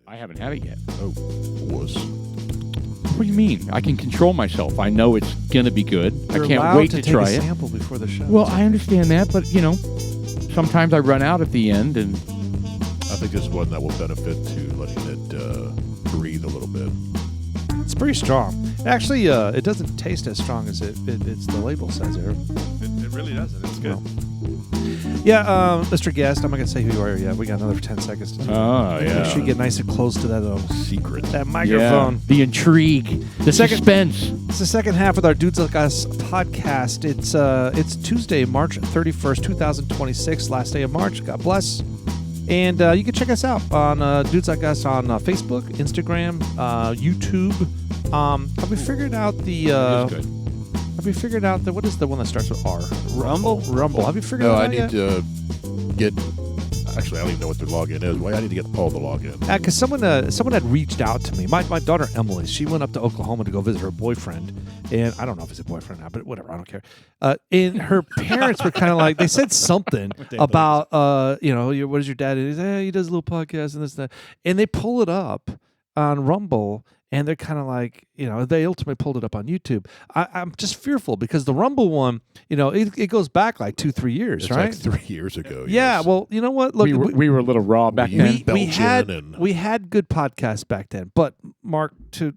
I haven't had it yet. Oh, wuss. What do you mean? I can control myself. I know it's gonna be good. You're I can't allowed wait to to take try a it. sample before the show. Well, I understand that, but sometimes I run out at the end, and I think this is one that will benefit to letting it breathe a little bit. it's pretty strong. Actually, it doesn't taste as strong as it's the label says here. It really doesn't. It's good. Yeah, Mr. Guest, I'm not gonna say who you are yet. We got another 10 seconds to do. oh Make sure you get nice and close to that Secret. microphone. the intrigue, the suspense. It's the second half with our Dudes Like Us podcast. It's Tuesday, March 31st, 2026, last day of March. God bless. And you can check us out on Dudes Like Us on Facebook, Instagram, YouTube. Have we figured out the? It's good. Have we figured out what is the one that starts with R? Rumble? Rumble. Have you figured No, that I out need yet? to get. Actually, I don't even know what their login is. Well, I need to get Paul the login. Because someone had reached out to me. My daughter Emily, she went up to Oklahoma to go visit her boyfriend, and I don't know if it's a boyfriend or not, but whatever, I don't care. And her parents were kind of like, they said something about, what does your dad do? He does a little podcast and this and that, and they pull it up on Rumble. And they're kind of like, they ultimately pulled it up on YouTube. I'm just fearful because the Rumble one, it goes back like 2-3 years, It's right? like 3 years ago. Yeah, yes. well, you know what? Look, We were a little raw back We- then. Belgian we had good podcasts back then, but Mark, to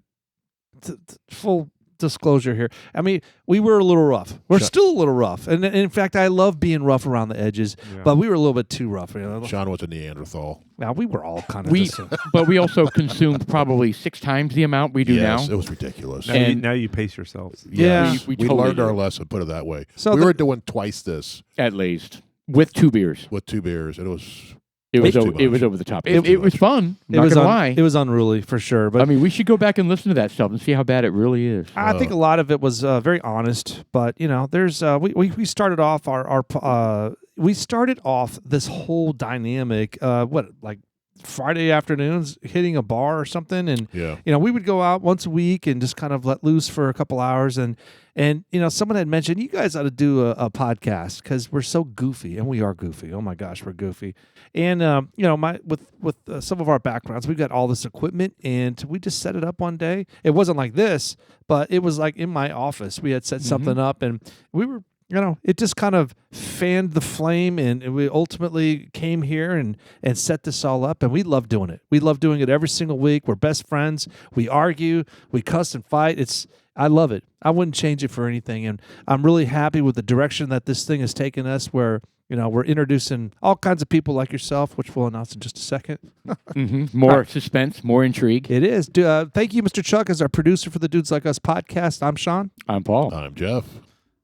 full disclosure here, I mean, we were a little rough. We're still a little rough, and in fact, I love being rough around the edges, but we were a little bit too rough. Sean was a Neanderthal. Now we were all kind of. But we also consumed probably 6 times the amount we do Yes, now. it was ridiculous. And- Now you pace yourselves. Yeah. Yes, We we totally learned our did. lesson. Put it that way. So we were doing twice this At least with 2 beers. with 2 beers, and it was. It was Too over, it much. was over the top. It was It too was much. fun. It Not was gonna lie. it was unruly for sure, but I mean, we should go back and listen to that stuff and see how bad it really is. I think a lot of it was very honest, but there's we started off we started off this whole dynamic like Friday afternoons hitting a bar or something, and Yeah. we would go out once a week and just kind of let loose for a couple hours, and someone had mentioned you guys ought to do a podcast because we're so goofy, and we are goofy. Oh my gosh, we're goofy, and with some of our backgrounds, we've got all this equipment, and we just set it up one day. It wasn't like this, but it was like in my office. We had set something up, and we were. It just kind of fanned the flame, and we ultimately came here and set this all up, and we love doing it. We love doing it every single week. We're best friends. We argue. We cuss and fight. I love it. I wouldn't change it for anything, and I'm really happy with the direction that this thing has taken us, where we're introducing all kinds of people like yourself, which we'll announce in just a second. More suspense, more intrigue. It is. Thank you, Mr. Chuck, as our producer for the Dudes Like Us podcast. I'm Sean. I'm Paul. I'm Jeff.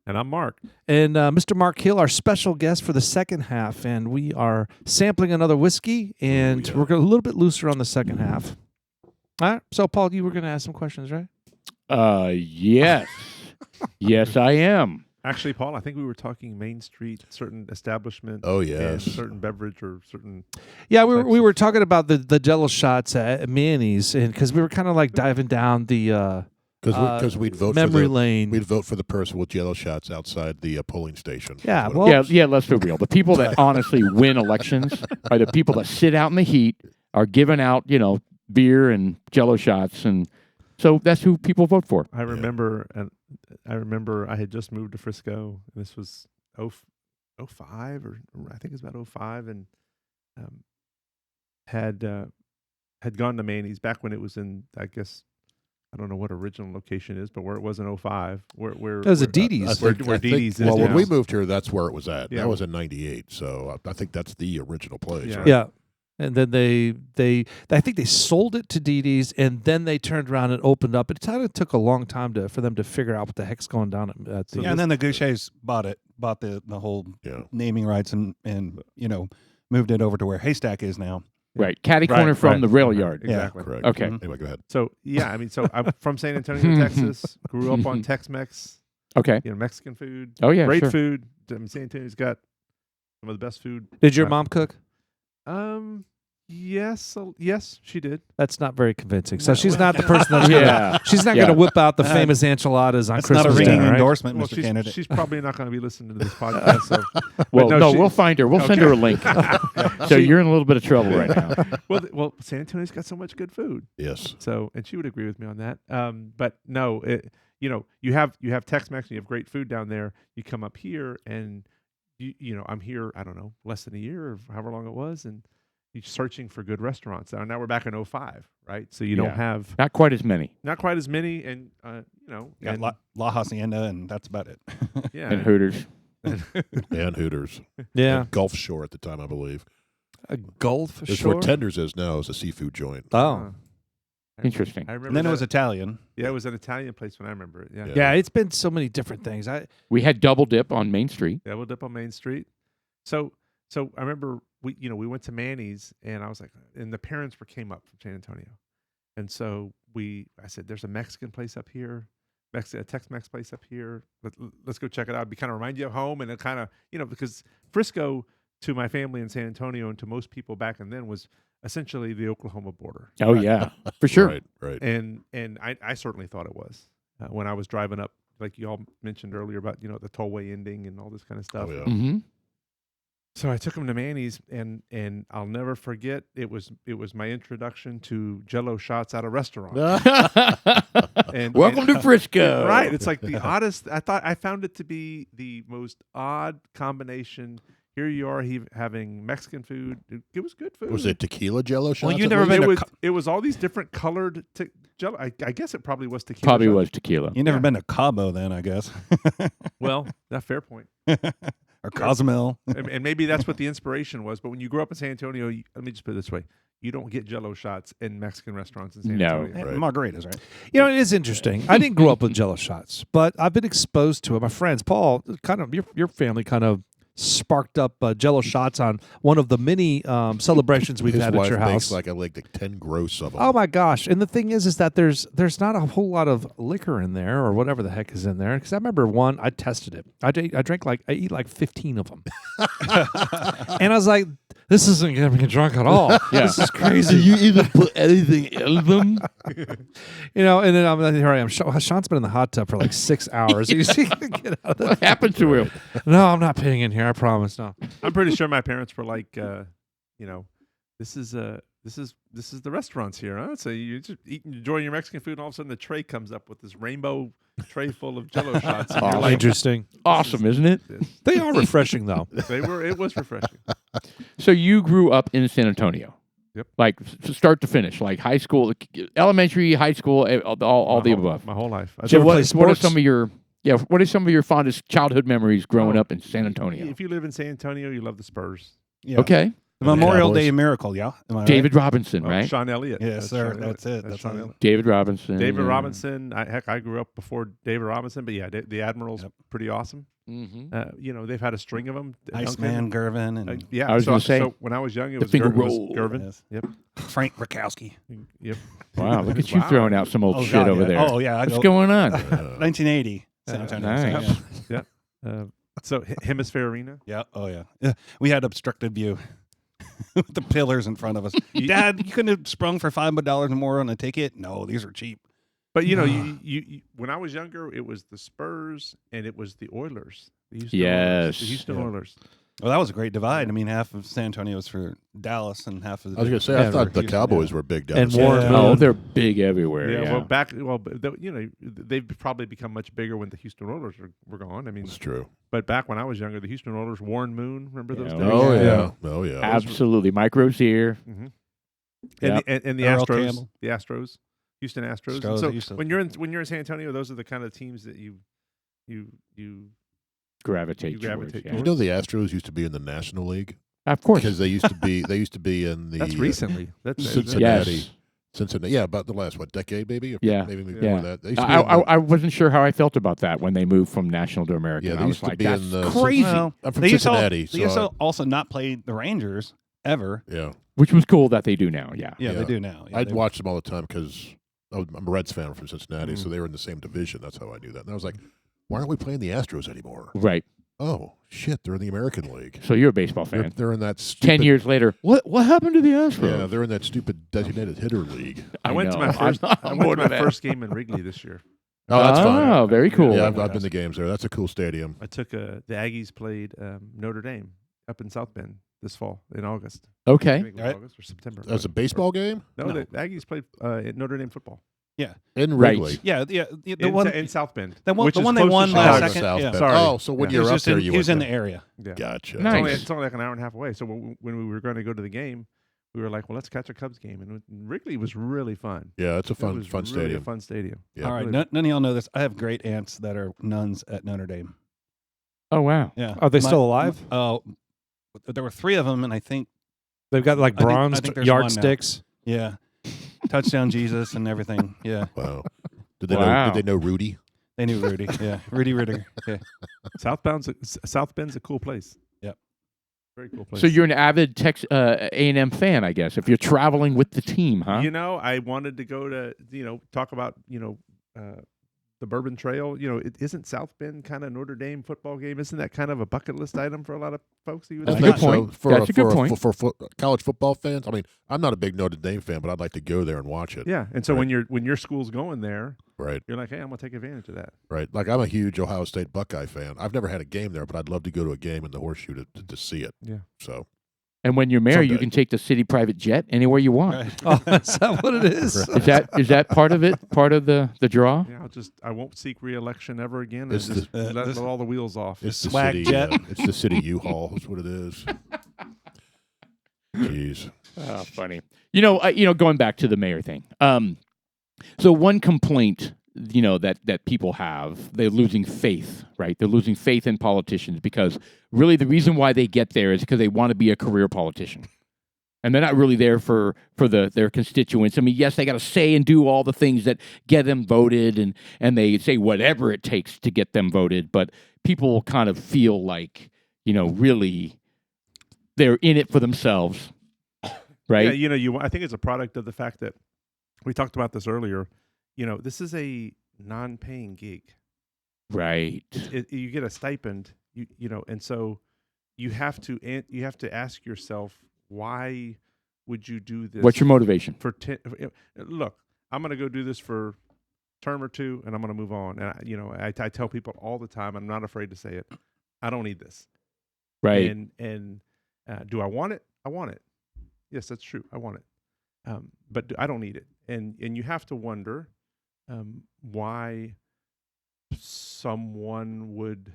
And I'm Mark. And Mr. Mark Hill, our special guest for the second half, and we are sampling another whiskey, and we're a little bit looser on the second half. All right. So, Paul, you were going to ask some questions, right? Yes. Yes, I am. Actually, Paul, I think we were talking Main Street, certain establishment. Oh, and yes. certain beverage or certain. Yeah, we were talking about the Jello shots at Manny's, and because we were kind of like diving down the Because we'd vote memory for lane. We'd vote for the person with Jello shots outside the polling station. Yeah, What- well- Yeah, let's be real. The people that honestly win elections are the people that sit out in the heat, are giving out, beer and Jello shots, and so that's who people vote for. I remember, I had just moved to Frisco. And this was 05, or I think it was about 05, and had gone to Manny's back when it was in, I guess. I don't know what original location is, but where it was in 05. Where It was at Didi's. Where Didi's is Well, when now. we moved here, that's where it was at. Yeah. That was in '98, so I think that's the original place. Yeah. Right? Yeah. And then I think they sold it to Didi's, and then they turned around and opened up. It kind of took a long time for them to figure out what the heck's going down at the. Yeah, and then the Goucher's bought the whole Yeah. naming rights and moved it over to where Haystack is now. Right. Catty corner from the rail yard. Exactly. Correct. Okay. Anyway, go ahead. So I'm from San Antonio, Texas. Grew up on Tex-Mex, Okay. Mexican food. Oh, yeah, great sure. food. San Antonio's got some of the best food. Did your mom cook? Yes, she did. That's not very convincing. So No. she's not the person that's Yeah. she's not Yeah. going to whip out the famous enchiladas on That's not a Christmas ringing dinner, right? endorsement, Well, Mr. Candidate. she's probably not going to be listening to this podcast. So, Well, no, no, she- we'll find her. We'll send her a link. So you're in a little bit of trouble right now. well, San Antonio's got so much good food. Yes. So, and she would agree with me on that. But no, you have Tex-Mex and you have great food down there. You come up here and I'm here, I don't know, less than a year or however long it was, and you're searching for good restaurants. Now we're back in 05, right? So you don't Yeah. have Not quite as many. not quite as many, and Got and, La Hacienda, and that's about it. yeah, And Hooters. And Hooters. Yeah. And Gulf Shore at the time, I believe. A Gulf It's Shore. where Tenders is now. It's a seafood joint. Oh. Interesting. I remember And then it was that. Italian. Yeah, it was an Italian place when I remember it. Yeah, Yeah. Yeah, it's been so many different things. We had Double Dip on Main Street. Double Dip on Main Street. So I remember we went to Manny's, and I was like, and the parents came up from San Antonio, and so I said, there's a Mexican place up here, a Tex-Mex place up here. Let's go check it out. It'd kind of remind you of home, and it kind of because Frisco to my family in San Antonio and to most people back then was essentially the Oklahoma border. Oh, yeah, for sure. Right. And I certainly thought it was when I was driving up, like you all mentioned earlier about the tollway ending and all this kind of stuff. Oh, yeah. Mm-hmm. So I took him to Manny's, and I'll never forget. It was my introduction to Jell-O shots at a restaurant. Welcome to Frisco. Right, it's like the oddest. I found it to be the most odd combination. Here you are, having Mexican food. It was good food. Was it tequila Jello shots? you at never least? been It to was. It was all these different colored Jell-O. I guess it probably was tequila. Probably shots. was tequila. You never Yeah. been to Cabo then, I guess. Well, that's fair point. Or Cozumel. And maybe that's what the inspiration was. But when you grow up in San Antonio, let me just put it this way: you don't get Jell-O shots in Mexican restaurants in San No. Antonio. Right. Margaritas, right? it is interesting. I didn't grow up with Jell-O shots, but I've been exposed to it. My friends, Paul, kind of your family kind of sparked up Jell-O shots on one of the many celebrations we've His had wife at your makes house. like 10 gross of them. Oh my gosh! And the thing is that there's not a whole lot of liquor in there or whatever the heck is in there. Because I remember one, I tested it. I eat like 15 of them, and I was like, "This isn't getting me drunk at all. Yeah. This is crazy." you even put anything in them? And then here I am. Sean's been in the hot tub for like 6 hours. He's get out of the What happened to him? No, I'm not peeing in here. I promise. No. I'm pretty sure my parents were like, this is the restaurants here, huh? So you just enjoying your Mexican food, and all of a sudden the tray comes up with this rainbow tray full of Jell-O shots. And you're Oh, like, Interesting. Awesome, isn't it? They are refreshing, though. It was refreshing. So you grew up in San Antonio. Yep. Like start to finish, like high school, elementary, high school, all the above. My whole life. Did you ever play What are sports? some of your fondest childhood memories growing Oh, up in San Antonio? If you live in San Antonio, you love the Spurs. Yeah. Okay. The Memorial Cowboys. Day Miracle, yeah? Am I right? David Robinson, Oh, right? Sean Elliott. Yes, sir. Sean That's Elliott. it. That's Sean all. Elliott. David Robinson. David yeah. Robinson. I grew up before David Robinson, but yeah, the Admiral's Yep. pretty awesome. Mm-hmm. They've had a string of them. Iceman, Gervin, and Yeah, I was gonna say, so when I was young, it the was finger it was roll. Gervin. Yes. Yep. Frank Rakowski. Yep. Wow, look at you Wow. throwing out some old shit God, over yeah. there. Oh, yeah. What's going on? 1980. San Antonio. nice. Yeah. So Hemisphere Arena. Yeah. Oh, yeah. Yeah. We had obstructed view with the pillars in front of us. Dad, you couldn't have sprung for $5 more on a ticket? No, these are cheap. But you when I was younger, it was the Spurs and it was the Oilers. The Houston Oilers. Yes. The Houston Yeah. Oilers. Well, that was a great divide. I mean, half of San Antonio was for Dallas and half of I was going to say, I thought the Cowboys were big down And in San Warren Antonio. Oh, they're big everywhere. Yeah, Yeah. they've probably become much bigger when the Houston Oilers were gone. I mean, It's true. but back when I was younger, the Houston Oilers, Warren Moon, remember those Yeah. days? Oh, yeah. Oh, yeah. Absolutely. Mike Rozier. Mm-hmm. Yep. And the Earl Astros, Campbell. the Astros, Houston Astros. Astros, And so Houston. when you're in San Antonio, those are the kind of teams that you Gravitate You towards. gravitate Yeah. You know the Astros used to be in the National League Of course. because they used to be in the That's recently. That's Cincinnati. Yes. Cincinnati. Yeah, about the last decade maybe. Or Yeah. maybe before Yeah. that. They used to be in the- I wasn't sure how I felt about that when they moved from National to American. Yeah, they I was used to like, be that's in the crazy. Well, I'm from they used to Cincinnati, they used so to also not play the Rangers ever. yeah. Which was cool that they do now. Yeah. Yeah, Yeah. they do now. Yeah, I'd they- watch them all the time because I'm a Reds fan from Cincinnati, Mm. so they were in the same division. That's how I knew that. And I was like, why aren't we playing the Astros anymore? Right. Oh shit! They're in the American League. So you're a baseball They're, fan. they're in that stupid, 10 years later, what happened to the Astros? Yeah, they're in that stupid designated hitter league. I went to know. my first. I'm I on went board to with my that. first game in Wrigley this year. Oh, that's fun. Oh, very cool. Yeah, I've been to games there. That's a cool stadium. I took the Aggies played Notre Dame up in South Bend this fall in August. I Okay. think it was Right. August or September. That's a baseball game No, No. the Aggies played at Notre Dame football in Right. Wrigley. Yeah, the in, one in South Bend. the one which the is one they close to won Chicago. last the second. South Yeah. Bend. Sorry. Oh, so when Yeah. He you're was up just there, in, you he was went in there. the area. Yeah. Gotcha. Nice. It's only like an hour and a half away. So when we were going to go to the game, we were like, well, let's catch a Cubs game. And Wrigley was really fun. Yeah, it's a It fun was fun really stadium. a fun stadium. Yeah. All right, Really- none of y'all know this. I have great aunts that are nuns at Notre Dame. Oh, wow. Yeah. Are they still alive? Oh, there were 3 of them, and I think They've got like I think bronze there's one now. yardsticks. yeah, touchdown Jesus and everything. Yeah, Wow. Did they Wow. know? Did they know Rudy? they knew Rudy. Yeah, Rudy Ritter. Yeah. South Bend's a cool place. Yep. Very cool place. So you're an avid A&M fan, I guess, if you're traveling with the team, huh? You know, I wanted to go to, talk about, the Bourbon Trail. Isn't South Bend kind of Notre Dame football game? Isn't that kind of a bucket list item for a lot of folks? You would That's I a think good point. So. That's a good point. For college football fans, I mean, I'm not a big Notre Dame fan, but I'd like to go there and watch it. Yeah, and so Right. when your school's going there, Right, you're like, hey, I'm gonna take advantage of that. right. Like I'm a huge Ohio State Buckeye fan. I've never had a game there, but I'd love to go to a game in the Horseshoe to see it. Yeah. So And when you're married, you Someday. can take the city private jet anywhere you want. Right. Oh, is that what it is? Is that part of it? Part of the draw? Yeah, I won't seek re-election ever again. And It's just the- let this- all the wheels off. it's the Swag city. jet. It's the city U-Haul. That's what it is. Jeez. Oh, funny. Going back to the mayor thing. So one complaint, that people have, they're losing faith, right? They're losing faith in politicians because really the reason why they get there is because they want to be a career politician. And they're not really there for their constituents. I mean, yes, they got to say and do all the things that get them voted, and they say whatever it takes to get them voted. But people kind of feel like, really they're in it for themselves, right? Yeah, I think it's a product of the fact that we talked about this earlier. This is a non-paying gig. Right. You get a stipend, and so you have to ask yourself, why would you do this? What's your motivation? for 10? Look, I'm going to go do this for a term or two, and I'm going to move on. And I tell people all the time, I'm not afraid to say it, I don't need this. Right. And do I want it? I want it. Yes, that's true. I want it. But I don't need it. And you have to wonder why someone would,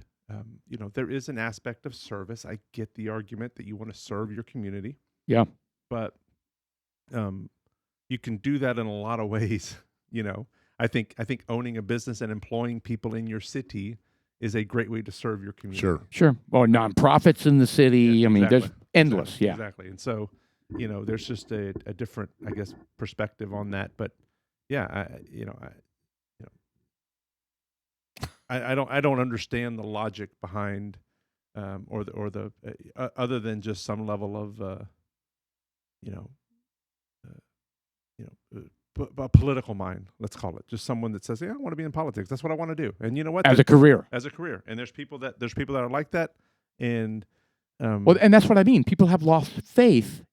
there is an aspect of service. I get the argument that you want to serve your community. Yeah. But you can do that in a lot of ways. I think owning a business and employing people in your city is a great way to serve your community. Sure. Or nonprofits in the city. Yeah, I mean, there's exactly. endless. Exactly. Yeah. Exactly. And so, there's just a different, I guess, perspective on that. But yeah, I don't understand the logic behind, or the other than just some level of, a political mind, let's call it, just someone that says, yeah, I want to be in politics. That's what I want to do. And you know what? As a career. As a career. And there's people that are like that. And Well, and that's what I mean. People have lost faith.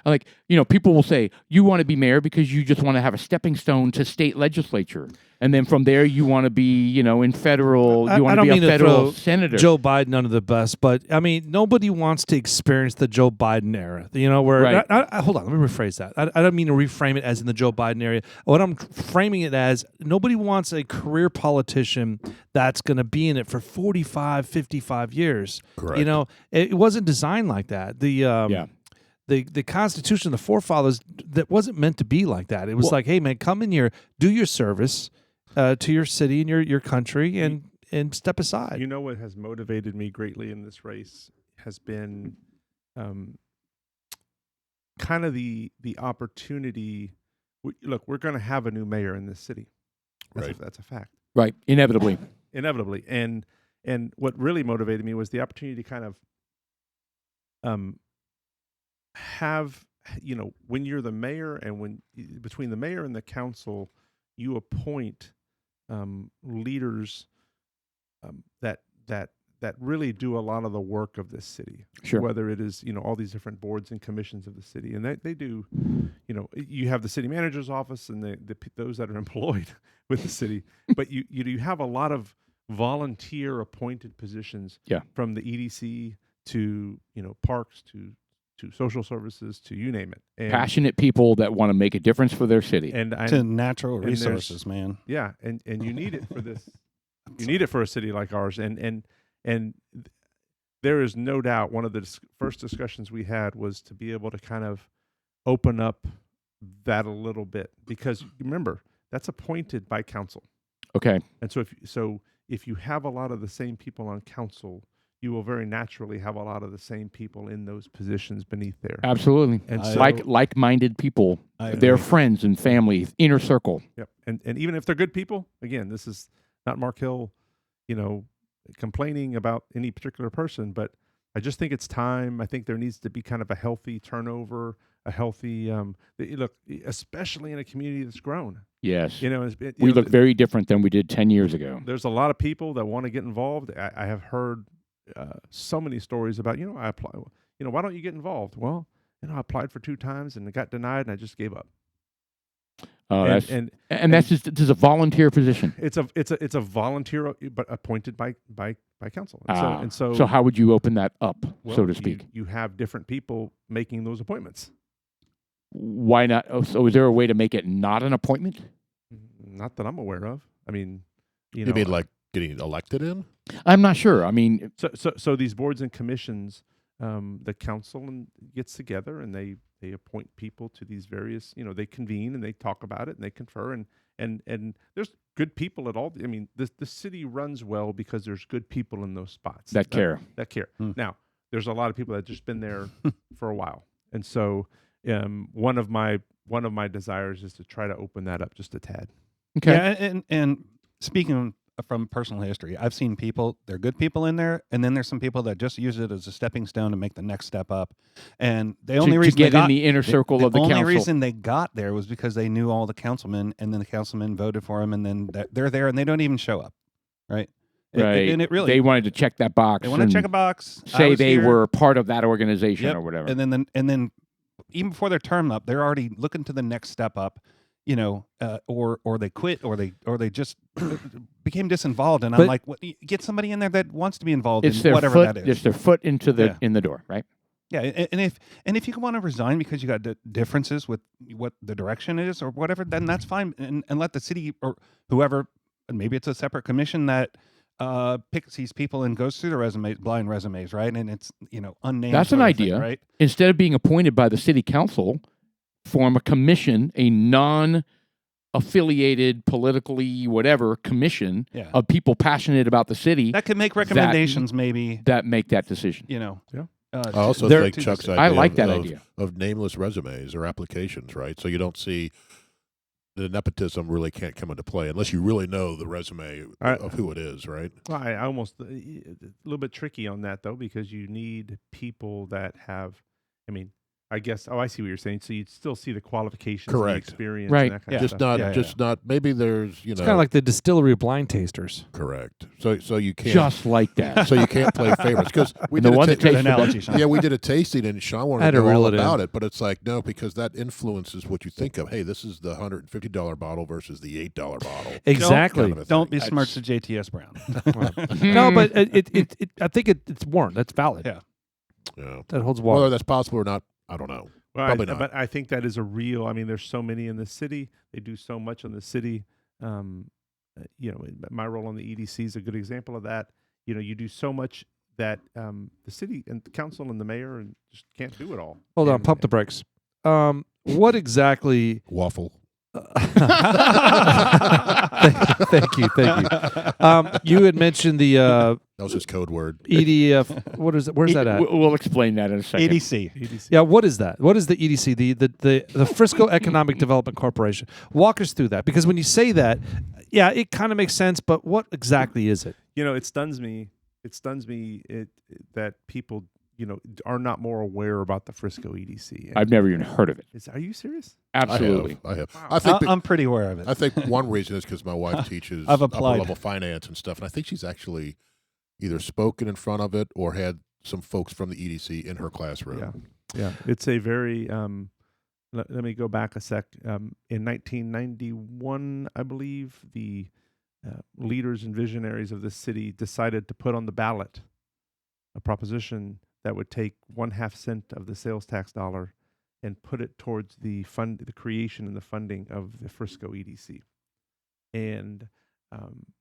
Like, people will say, you want to be mayor because you just want to have a stepping stone to state legislature. And then from there, you want to be, in federal, I you want to don't be a mean to federal throw senator. Joe Biden under the bus, but I mean, nobody wants to experience the Joe Biden era. Where Right. hold on, let me rephrase that. I don't mean to reframe it as in the Joe Biden era. What I'm framing it as, nobody wants a career politician that's going to be in it for 45, 55 years. Correct. It wasn't designed like that. The Constitution, the forefathers, that wasn't meant to be like that. It was like, hey man, come in here, do your service to your city and your country, and step aside. You know what has motivated me greatly in this race has been kind of the opportunity. Look, we're going to have a new mayor in this city. Right. That's a fact. Right. Inevitably. Inevitably. And what really motivated me was the opportunity to kind of have, when you're the mayor and when between the mayor and the council, you appoint leaders that that really do a lot of the work of this city. Sure. Whether it is, all these different boards and commissions of the city, and they do, you have the city manager's office and those that are employed with the city, but you have a lot of volunteer appointed positions. Yeah. From the EDC to parks to social services to you name it. And, Passionate people that want to make a difference for their city. and To natural and there's- resources, man. Yeah, and you need it for this. You need it for a city like ours, and there is no doubt one of the first discussions we had was to be able to kind of open up that a little bit, because remember that's appointed by council, Okay. and so if you have a lot of the same people on council, you will very naturally have a lot of the same people in those positions beneath there. Absolutely. And I- so, Like-minded people, I their agree. friends and family, inner circle. yep. And even if they're good people, again, this is not Mark Hill, complaining about any particular person, but I just think it's time. I think there needs to be kind of a healthy turnover, a healthy look, especially in a community that's grown. Yes. We We look very different than we did 10 years ago. There's a lot of people that want to get involved. I have heard so many stories about, I apply, why don't you get involved? Well, I applied for 2 times and it got denied and I just gave up. And that's just this is a volunteer position. It's a volunteer, but appointed by council. And so So how would you open that up, well, so to speak? you have different people making those appointments. Why not? Oh, so is there a way to make it not an appointment? Not that I'm aware of. I mean, You mean like getting elected in? I'm not sure. I mean, so these boards and commissions, the council gets together and they appoint people to these various, they convene and they talk about it and they confer and there's good people at all. I mean, the city runs well because there's good people in those spots that care. that care. Hmm. Now, there's a lot of people that just been there for a while, and so one of my desires is to try to open that up just a tad. Okay. Yeah, and speaking from personal history, I've seen people, they're good people in there, and then there's some people that just use it as a stepping stone to make the next step up. And the only to reason get they got in the inner circle of the only council. reason they got there was because they knew all the councilmen, and then the councilmen voted for them, and then they're there, and they don't even show up, right? Right. And it really they wanted to check that box. they want to and check a box, I say was they here, were part of that organization Yep. or whatever. and then even before their term up, they're already looking to the next step up. Or they quit, or they just became disinvolved. And I'm But- like, what, get somebody in there that wants to be involved it's in their whatever foot. that is. It's their foot into the Yeah. in the door, right? Yeah, and if you want to resign because you got differences with what the direction is or whatever, then that's fine, and let the city or whoever, and maybe it's a separate commission that picks these people and goes through the resumes, blind resumes, right? And it's unnamed. That's an sort of thing, idea. right? Instead of being appointed by the city council, form a commission, a non-affiliated, politically whatever commission Yeah, of people passionate about the city that could make recommendations, maybe. that make that decision. Yeah. I also There- think Chuck's idea I like that of, idea. of nameless resumes or applications, right? So you don't see the nepotism really can't come into play unless you really know the resume of who it is, right? Well, I almost a little bit tricky on that though, because you need people that have. I mean, I guess. Oh, I see what you're saying. So you'd still see the qualifications, and the Correct. experience, Right. and that kind Yeah. of Just stuff. not, not. Maybe there's, It's kind of like the distillery of blind tasters. correct. So you can't. Just like that. So you can't play favorites because we And the did one a that ta- tastes the analogy, Sean. yeah, we did a tasting and Sean I wanted had to to know all reel it in. about it, but it's like no, because that influences what you think of. Hey, this is the $150 bottle versus the $8 bottle. Exactly. Kind of a Don't thing. be smart to JTS Brown. No, but I think it's warrant. That's valid. Yeah. Yeah. That holds Whether water. that's possible or not, I don't know. Well, Probably not. But I think that is a real. I mean, there's so many in the city. They do so much in the city. My role on the EDC is a good example of that. You do so much that the city and the council and the mayor and just can't do it all. Hold on, And- pump the brakes. What exactly? Waffle. Thank you. You had mentioned the That was his code word. EDF. What is it? Where's that at? We'll explain that in a second. ADC. EDC. Yeah, what is that? What is the EDC? The Frisco Economic Development Corporation. Walk us through that, because when you say that, yeah, it kind of makes sense. But what exactly is it? It stuns me. That people are not more aware about the Frisco EDC. And I've never even heard of it. are you serious? Absolutely. I have. Wow. I think. I'm pretty aware of it. I think one reason is because my wife teaches I've upper applied. level finance and stuff, and I think she's actually, either spoken in front of it or had some folks from the EDC in her classroom. Yeah. It's a very let me go back a sec. In 1991, I believe, the leaders and visionaries of the city decided to put on the ballot a proposition that would take 1/2 cent of the sales tax dollar and put it towards the creation and the funding of the Frisco EDC. And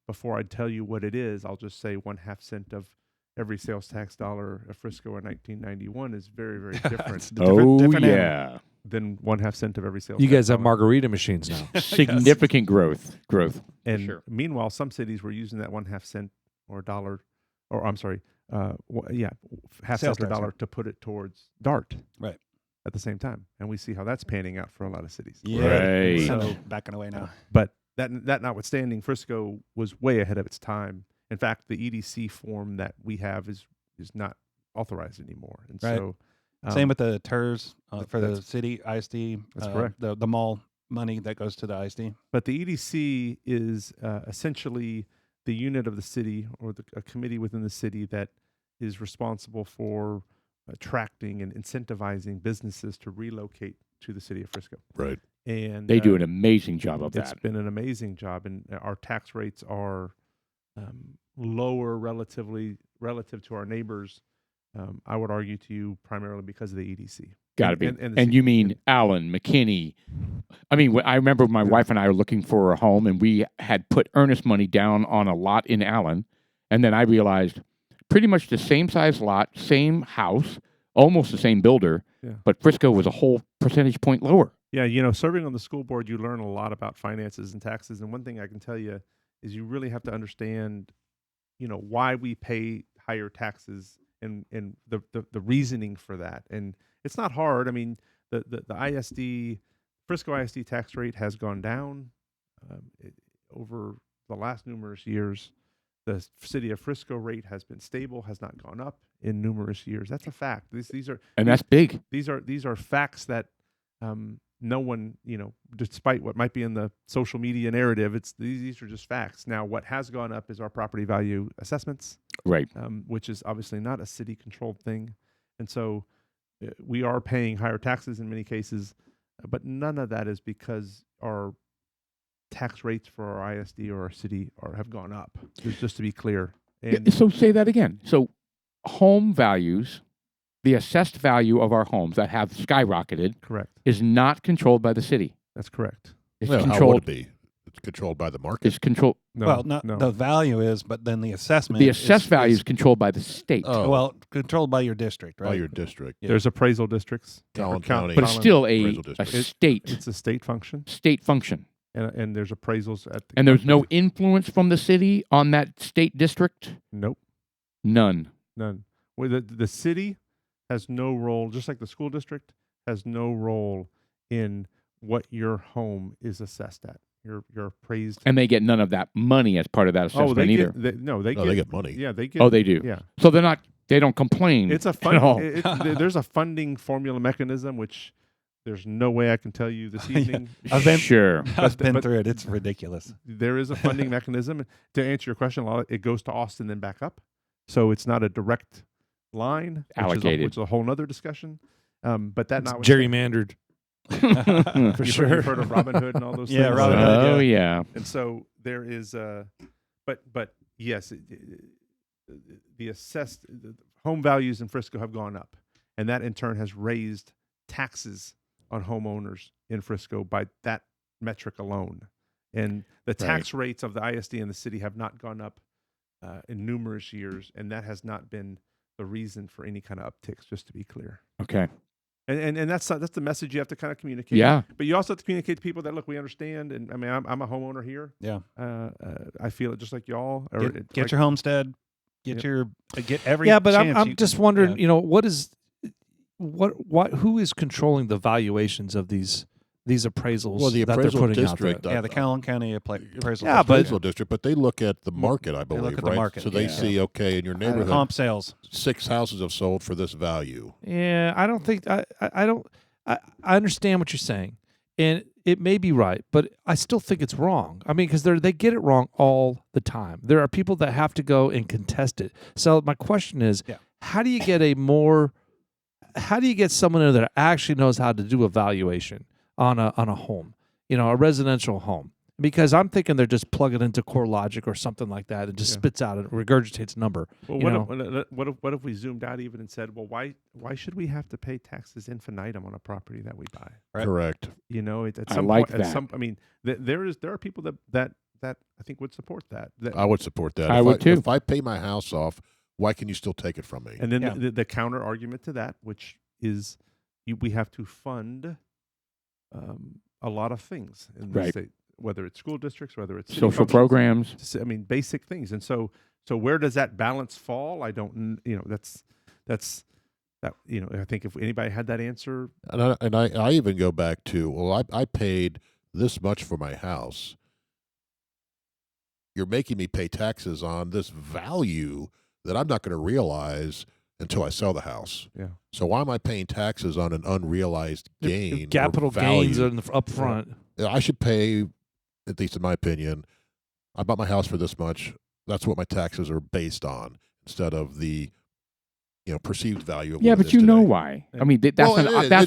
before I tell you what it is, I'll just say 1/2 cent of every sales tax dollar of Frisco in 1991 is very, very different Different animal. yeah. than 1/2 cent of every sales You tax guys have dollar. margarita machines now. Significant growth. And sure. meanwhile, some cities were using that 1/2 cent or dollar, or I'm sorry, half Sales cent or tax, dollar to put it towards DART. Right. At the same time, and we see how that's panning out for a lot of cities. Right. So backing away now. But that notwithstanding, Frisco was way ahead of its time. In fact, the EDC form that we have is not authorized anymore. And Right. so Same with the TERS for the that's- city ISD. That's correct. The mall money that goes to the ISD. But the EDC is essentially the unit of the city or a committee within the city that is responsible for attracting and incentivizing businesses to relocate to the city of Frisco. Right. And They do an amazing job of it's that. been an amazing job, and our tax rates are lower relative to our neighbors. I would argue to you primarily because of the EDC. Got to be. and And you mean Allen, McKinney. I mean, I remember my wife and I were looking for a home, and we had put earnest money down on a lot in Allen. And then I realized pretty much the same size lot, same house, almost the same builder, Yeah. but Frisco was a whole percentage point lower. Yeah, serving on the school board, you learn a lot about finances and taxes. And one thing I can tell you is you really have to understand, why we pay higher taxes and the reasoning for that. And it's not hard. I mean, the ISD, Frisco ISD tax rate has gone down over the last numerous years. The city of Frisco rate has been stable, has not gone up in numerous years. That's a fact. These are And that's big. these are facts that no one, despite what might be in the social media narrative, these are just facts. Now, what has gone up is our property value assessments, Right. which is obviously not a city-controlled thing, and so we are paying higher taxes in many cases, but none of that is because our tax rates for our ISD or our city have gone up. Just to be clear, and So say that again. So home values, the assessed value of our homes that have skyrocketed, correct. is not controlled by the city. That's correct. It's Well, how would controlled. it be? It's controlled by the market. It's controlled. No, well, not no. the value is, but then the assessment. The assessed value is controlled by the state, Oh, well controlled by your district, right? by your district. Yeah. There's appraisal districts. Collin or count- County. but it's Collin- still a appraisal district. state It's a state function, function. and there's appraisals at the And there's no influence from the city on that state district? Nope, None. none. Well, the city has no role, just like the school district has no role in what your home is assessed at. You're appraised. And they get none of that money as part of that assessment they either. get they No, get they get money. Yeah, they get. Oh, they do. Yeah, So they don't complain. it's a at all. there's a funding formula mechanism which there's no way I can tell you this Yeah. evening. I've been- Sure. I've been but- through it. It's ridiculous. There is a funding mechanism. To answer your question, it goes to Austin then back up. So it's not a direct line, Allocated. which is a whole nother discussion. But that It's not gerrymandered. For you've sure. heard of Robin Hood and all those Yeah, things. Robin Hood. Oh, yeah. And so there is but yes, the assessed the home values in Frisco have gone up, and that in turn has raised taxes on homeowners in Frisco by that metric alone. And the tax rates of the ISD and the city have not gone up in numerous years, and that has not been the reason for any kind of upticks. Just to be clear. Okay. And that's the message you have to kind of communicate. Yeah. But you also have to communicate to people that, look, we understand. And I mean, I'm a homeowner here. Yeah. I feel it just like y'all. Or Get like- your homestead. Get Yep. get every. Yeah, but chance I'm you- just wondering, yeah. who is controlling the valuations of these appraisals Well, the that they're appraisal putting district. out Yeah, the Collin Collin County appraisal. Yeah, but- appraisal district, but they look at the market, I believe, look at the right? market, So they yeah. see, okay, in your neighborhood, comp sales. 6 houses have sold for this value. there? Yeah, I don't think I don't. I understand what you're saying, and it may be right, but I still think it's wrong. I mean, because they get it wrong all the time. There are people that have to go and contest it. So my question is, how do you get someone in there that actually knows how to do evaluation on a home, a residential home? Because I'm thinking they're just plugging into CoreLogic or something like that and just spits out and regurgitates a number. Well, what if we zoomed out even and said, well, why should we have to pay taxes infinitum on a property that we buy? Right. Correct. At I some like point, that. I mean, there are people that I think would support that. I would support that. I would too. If I pay my house off, why can you still take it from me? And then the counter argument to that, which is we have to fund a lot of things in the state, whether it's school districts, whether it's city social functions, programs. I mean, basic things. And so where does that balance fall? I don't, that's that, I think if anybody had that answer. And I even go back to, well, I paid this much for my house. You're making me pay taxes on this value that I'm not going to realize until I sell the house. Yeah. So why am I paying taxes on an unrealized gain? Capital gains are up front. I should pay, at least in my opinion, I bought my house for this much. That's what my taxes are based on, instead of the perceived value of Yeah, what but it is you know today. why? I mean, that's Well,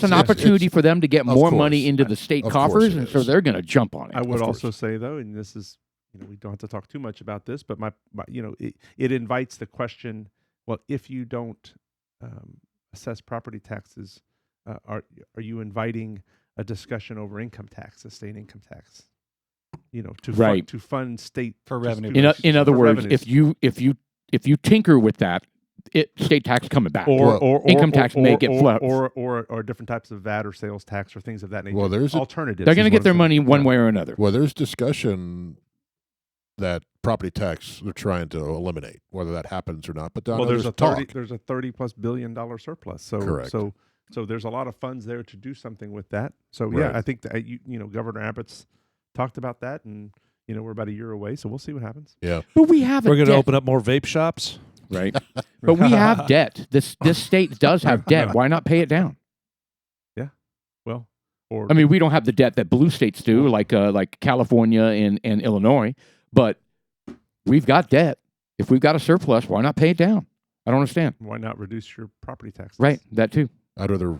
an opportunity for them to get of more course. money into the state Of course coffers, it and so is. they're going to jump on it. I would Of also course. say though, and this is, we don't have to talk too much about this, but it invites the question: well, if you don't assess property taxes, are you inviting a discussion over income tax, estate income tax? To fund state For revenue. In other for words, revenues. if you tinker with that, state tax coming back, or income tax may get flipped. or different types of VAT or sales tax or things of that nature. Well, there's alternatives. They're going to is get what their I'm money saying. one Yeah. way or another. Well, there's discussion that property tax they're trying to eliminate, whether that happens or not. But Well, there's a talk. $30+ billion surplus. So Correct. So there's a lot of funds there to do something with that. So Right. yeah, I think that Governor Abbott's talked about that, and we're about a year away, so we'll see what happens. Yeah. But we have We're going to debt, open up more vape shops. right? But we have debt. This state does have debt. Why not pay it down? Well, or I mean, we don't have the debt that blue states do, like California and Illinois, but we've got debt. If we've got a surplus, why not pay it down? I don't understand. why not reduce your property taxes? Right, that too. I'd rather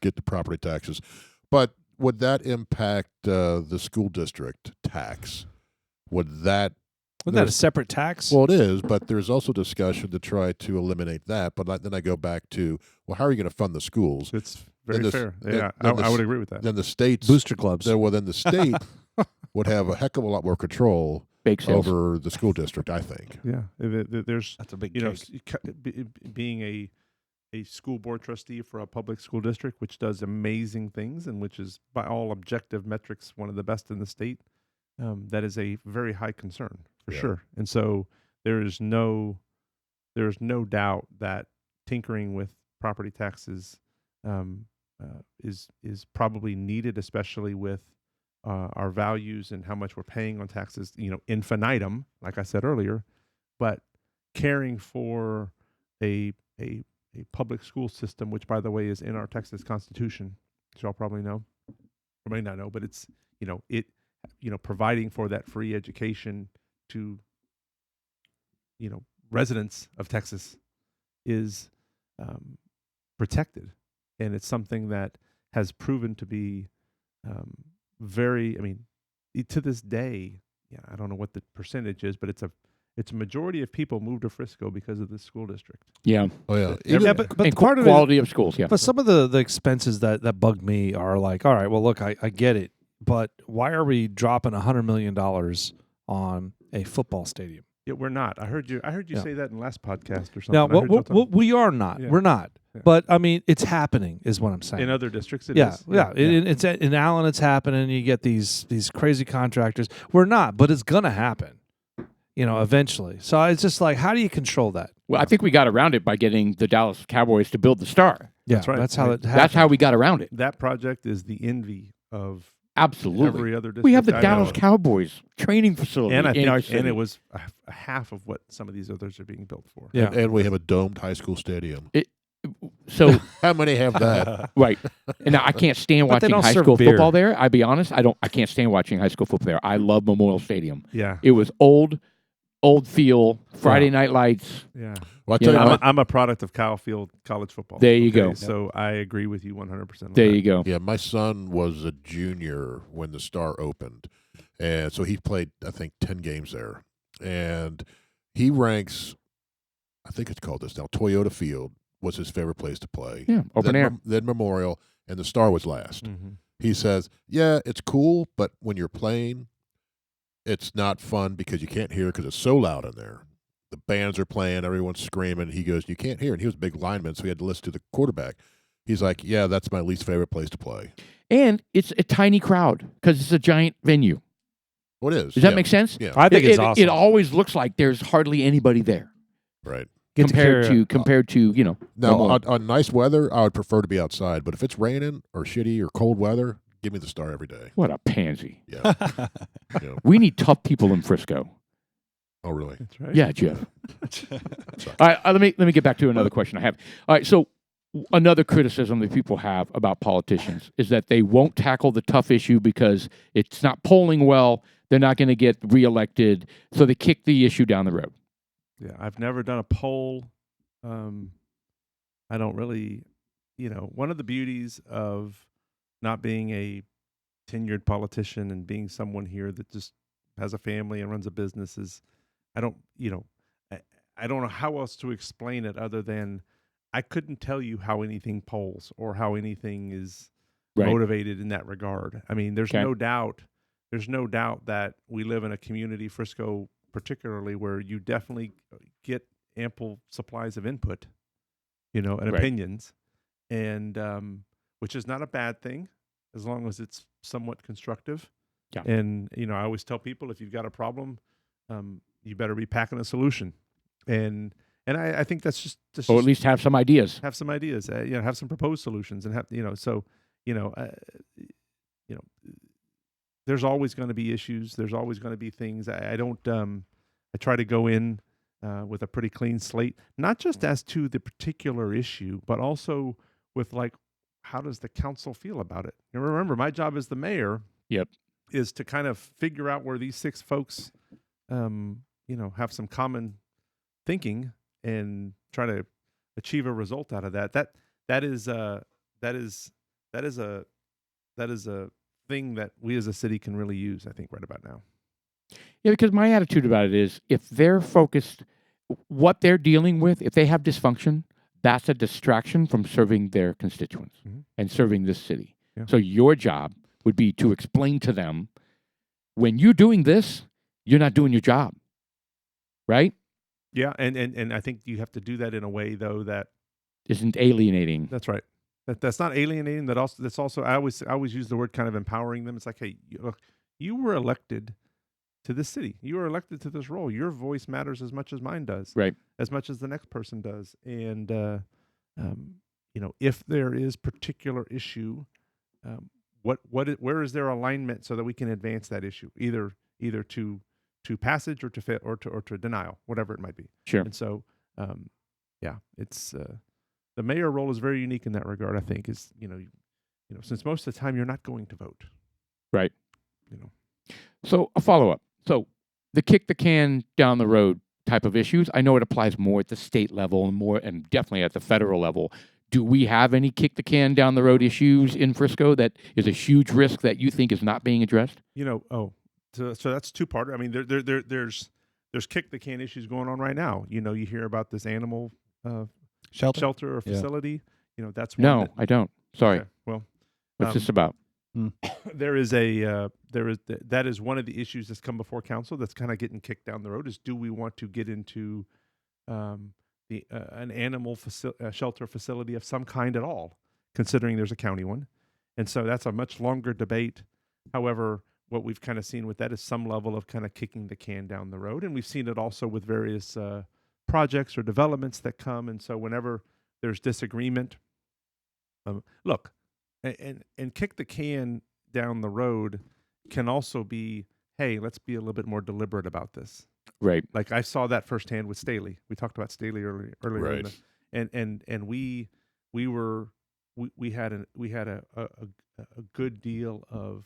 get the property taxes. But would that impact the school district tax? Would that? Wasn't that a separate tax? Well, it is, but there's also discussion to try to eliminate that. But then I go back to, well, how are you going to fund the schools? It's very Then the- fair. then- Yeah, then I would agree with that. Then the states Booster clubs. Then the state would have a heck of a lot more control Bake sales. over the school district, I think. Yeah, there's That's a big you know, cake. being a school board trustee for a public school district, which does amazing things and which is by all objective metrics one of the best in the state, that is a very high concern for Yeah. sure. And so there is no doubt that tinkering with property taxes is probably needed, especially with our values and how much we're paying on taxes, infinitum, like I said earlier. But caring for a public school system, which by the way is in our Texas Constitution, which y'all probably know, or may not know, but it's providing for that free education to residents of Texas is protected, and it's something that has proven to be very. I mean, to this day, I don't know what the percentage is, but it's a majority of people move to Frisco because of this school district. Yeah. Oh yeah, Yeah, but And part of it, quality of schools, yeah. but some of the expenses that bug me are like, all right, well, look, I get it, but why are we dropping $100 million on a football stadium? Yeah, we're not. I heard you Yeah. say that in last podcast or something. Now, I heard y'all talk- we are not. Yeah. We're not. Yeah. But I mean, it's happening, is what I'm saying. in other districts, it yeah, is. yeah. It's in Allen. It's happening. You get these crazy contractors. We're not, but it's gonna happen. Eventually. So it's just like, how do you control that? Well, I think we got around it by getting the Dallas Cowboys to build the Star. Yeah, That's right. That's how I mean, it happens. That's how we got around it. That project is the envy of Absolutely. every other district. We have the I Dallas know. Cowboys training facility and I in think, our city. and it was a half of what some of these others are being built for. Yeah. and we have a domed high school stadium. So How many have that? right, and I can't stand But they watching don't high serve school beer. football there. I'll be honest. I can't stand watching high school football there. I love Memorial Stadium. Yeah. It was old feel. Friday night lights. Yeah. Well, I You tell you, know, my, I'm a product of Kyle Field College football. There you go. So I agree with you 100%. On There that. you go. yeah, my son was a junior when the Star opened, and so he played, I think, 10 games there, and he ranks, I think it's called this now, Toyota Field was his favorite place to play. Yeah, open then, air. Then Memorial, and the Star was last. Mm-hmm. He says, yeah, it's cool, but when you're playing, it's not fun because you can't hear because it's so loud in there. The bands are playing, everyone's screaming. He goes, you can't hear. And he was a big lineman, so he had to listen to the quarterback. He's like, yeah, that's my least favorite place to play. And it's a tiny crowd because it's a giant venue. What is? Does that make sense? Yeah, I think it's it awesome. always looks like there's hardly anybody there right. Get to compared to Now, Memorial. on nice weather, I would prefer to be outside. But if it's raining or shitty or cold weather, give me the Star every day. What a pansy. Yeah. You know. We need tough people in Frisco. Oh, really? That's right. Yeah, Jeff. All right, let me get back to another question I have. All right, so another criticism that people have about politicians is that they won't tackle the tough issue because it's not polling well. They're not going to get reelected, so they kick the issue down the road. Yeah, I've never done a poll. I don't really, one of the beauties of not being a tenured politician and being someone here that just has a family and runs a business is, I don't know how else to explain it other than I couldn't tell you how anything polls or how anything is Right. motivated in that regard. I mean, there's Okay. no doubt that we live in a community, Frisco particularly, where you definitely get ample supplies of input, and Right. opinions, and which is not a bad thing as long as it's somewhat constructive. Yeah. And I always tell people, if you've got a problem, you better be packing a solution. And I think that's just Or at least have some ideas. have some ideas, have some proposed solutions, and have there's always going to be issues. There's always going to be things. I don't. I try to go in with a pretty clean slate, not just as to the particular issue, but also with how does the council feel about it? And remember, my job as the mayor, Yep. is to kind of figure out where these six folks, have some common thinking and try to achieve a result out of that. That is a thing that we as a city can really use, I think, right about now. Yeah, because my attitude about it is if they're focused, what they're dealing with, if they have dysfunction, that's a distraction from serving their constituents Mhm. and serving this city. Yeah. So your job would be to explain to them, when you're doing this, you're not doing your job, right? Yeah, and I think you have to do that in a way though that Isn't alienating. that's right. That's not alienating. That's also I always use the word kind of empowering them. It's like, hey, look, you were elected to this city. You were elected to this role. Your voice matters as much as mine does. Right. As much as the next person does. And if there is particular issue, where is their alignment so that we can advance that issue, either to passage or to denial, whatever it might be. Sure. And so, it's the mayor role is very unique in that regard. I think is since most of the time you're not going to vote. Right. So a follow-up. So the kick the can down the road type of issues, I know it applies more at the state level and definitely at the federal level. Do we have any kick the can down the road issues in Frisco that is a huge risk that you think is not being addressed? So that's two-part. I mean, there's kick the can issues going on right now. You hear about this animal shelter or Yeah. facility. That's one No, I don't. Sorry. Okay, well, What's this about? that is one of the issues that's come before council that's kind of getting kicked down the road. Is do we want to get into an animal shelter facility of some kind at all, considering there's a county one, and so that's a much longer debate. However, what we've kind of seen with that is some level of kind of kicking the can down the road, and we've seen it also with various projects or developments that come. And so whenever there's disagreement, look, and kick the can down the road can also be, hey, let's be a little bit more deliberate about this. Right. Like I saw that firsthand with Staley. We talked about Staley earlier. Right. And we we had a good deal of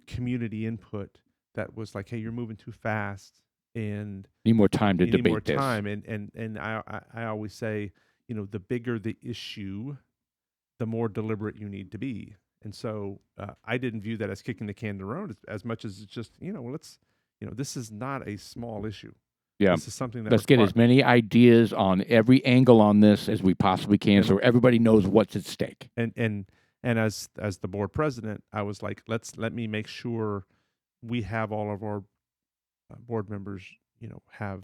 community input that was like, hey, you're moving too fast, and Need more time to you need debate more this. time. And I always say, the bigger the issue, the more deliberate you need to be. And so I didn't view that as kicking the can down the road as much as it's just, this is not a small issue. Yeah. This is something that Let's get as many ideas on every angle on this as we possibly can, so everybody knows what's at stake. And as the board president, I was like, let me make sure we have all of our board members, have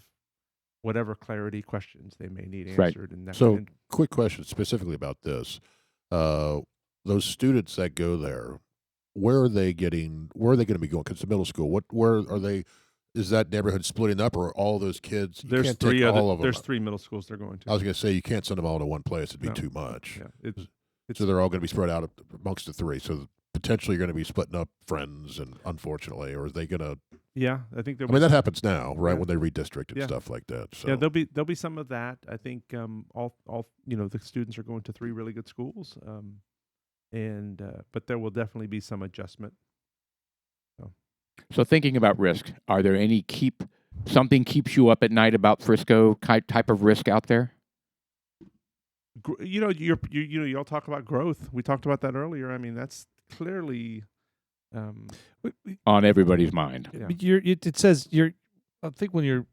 whatever clarity questions they may need Right. answered. And So, quick question specifically about this: those students that go there, where are they going to be going? Because it's a middle school. Where are they? Is that neighborhood splitting up, or all those kids? You there's can't three take other. all of them. There's 3 middle schools they're going to. I was going to say you can't send them all to one place; it'd be No. too much. Yeah, So they're all going to be spread out amongst the 3. So potentially you're going to be splitting up friends, and unfortunately, or are they going to? yeah. I think I mean, that happens now, right? Yeah. When they redistrict and Yeah. stuff like that. So yeah, there'll be some of that. I think all the students are going to 3 really good schools, but there will definitely be some adjustment. So thinking about risk, are there any something keeps you up at night about Frisco type of risk out there? You all talk about growth. We talked about that earlier. I mean, that's clearly On everybody's mind. yeah. It says I think it